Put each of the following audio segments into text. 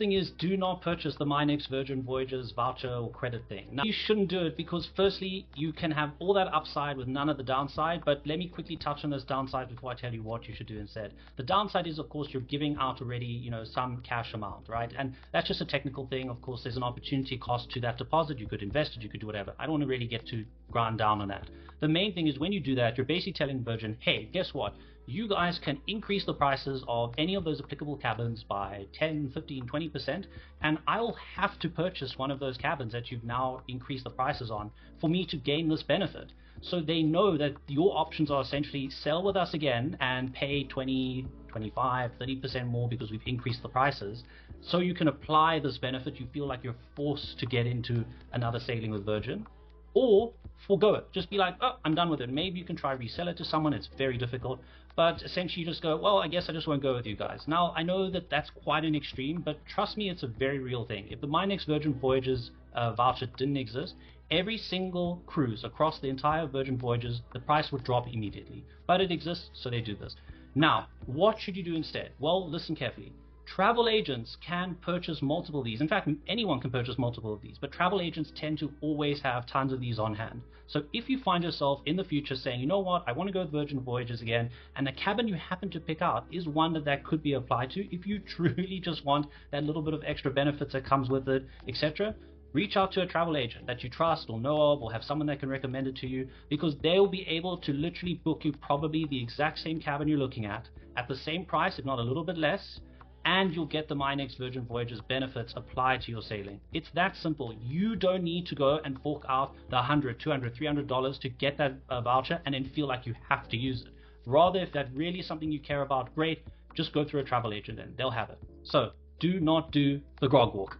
thing is, do not purchase the My Next Virgin Voyages voucher or credit thing. Now, you shouldn't do it because firstly, you can have all that upside with none of the downside, but let me quickly touch on those downsides before I tell you what you should do instead. The downside is, of course, you're giving out already, some cash amount, right? And that's just a technical thing. Of course, there's an opportunity cost to that deposit. You could invest it, you could do whatever. I don't want to really get too ground down on that. The main thing is when you do that, you're basically telling Virgin, hey, guess what? You guys can increase the prices of any of those applicable cabins by 10, 15, 20%, and I'll have to purchase one of those cabins that you've now increased the prices on for me to gain this benefit. So they know that your options are essentially sell with us again and pay 20, 25, 30% more because we've increased the prices. So you can apply this benefit. You feel like you're forced to get into another sailing with Virgin, or forego it. Just be like, oh, I'm done with it. Maybe you can try resell it to someone. It's very difficult, but essentially you just go, well, I guess I just won't go with you guys. Now, I know that that's quite an extreme, but trust me, it's a very real thing. If the My Next Virgin Voyages voucher didn't exist, every single cruise across the entire Virgin Voyages, the price would drop immediately. But it exists, so they do this. Now, what should you do instead? Well, listen carefully. Travel agents can purchase multiple of these. In fact, anyone can purchase multiple of these, but travel agents tend to always have tons of these on hand. So if you find yourself in the future saying, you know what, I want to go with Virgin Voyages again, and the cabin you happen to pick out is one that could be applied to, if you truly just want that little bit of extra benefits that comes with it, etc., reach out to a travel agent that you trust or know of, or have someone that can recommend it to you, because they'll be able to literally book you probably the exact same cabin you're looking at the same price, if not a little bit less, and you'll get the My Next Virgin Voyages benefits applied to your sailing. It's that simple. You don't need to go and fork out the $100, $200, $300 to get that voucher and then feel like you have to use it. Rather, if that really is something you care about, great, just go through a travel agent and they'll have it. So do not do the grog walk.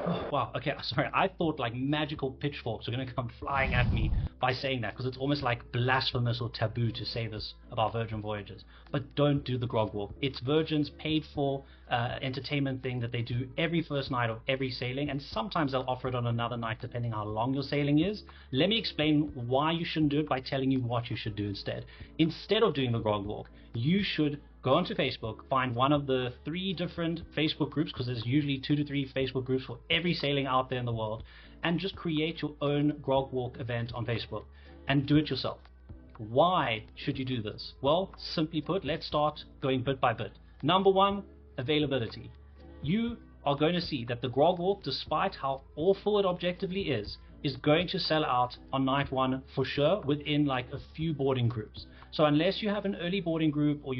Oh, wow, okay, sorry, I thought like magical pitchforks were going to come flying at me by saying that, because it's almost like blasphemous or taboo to say this about Virgin Voyages. But don't do the grog walk. It's Virgin's paid for entertainment thing that they do every first night of every sailing, and sometimes they'll offer it on another night depending how long your sailing is. Let me explain why you shouldn't do it by telling you what you should do instead. Instead of doing the grog walk, you should go onto Facebook, find one of the 3 different Facebook groups, because there's usually 2 to 3 Facebook groups for every sailing out there in the world, and just create your own grog walk event on Facebook and do it yourself. Why should you do this? Well, simply put, let's start going bit by bit. Number 1, availability. You are going to see that the grog walk, despite how awful it objectively is going to sell out on night 1 for sure within like a few boarding groups. So unless you have an early boarding group or you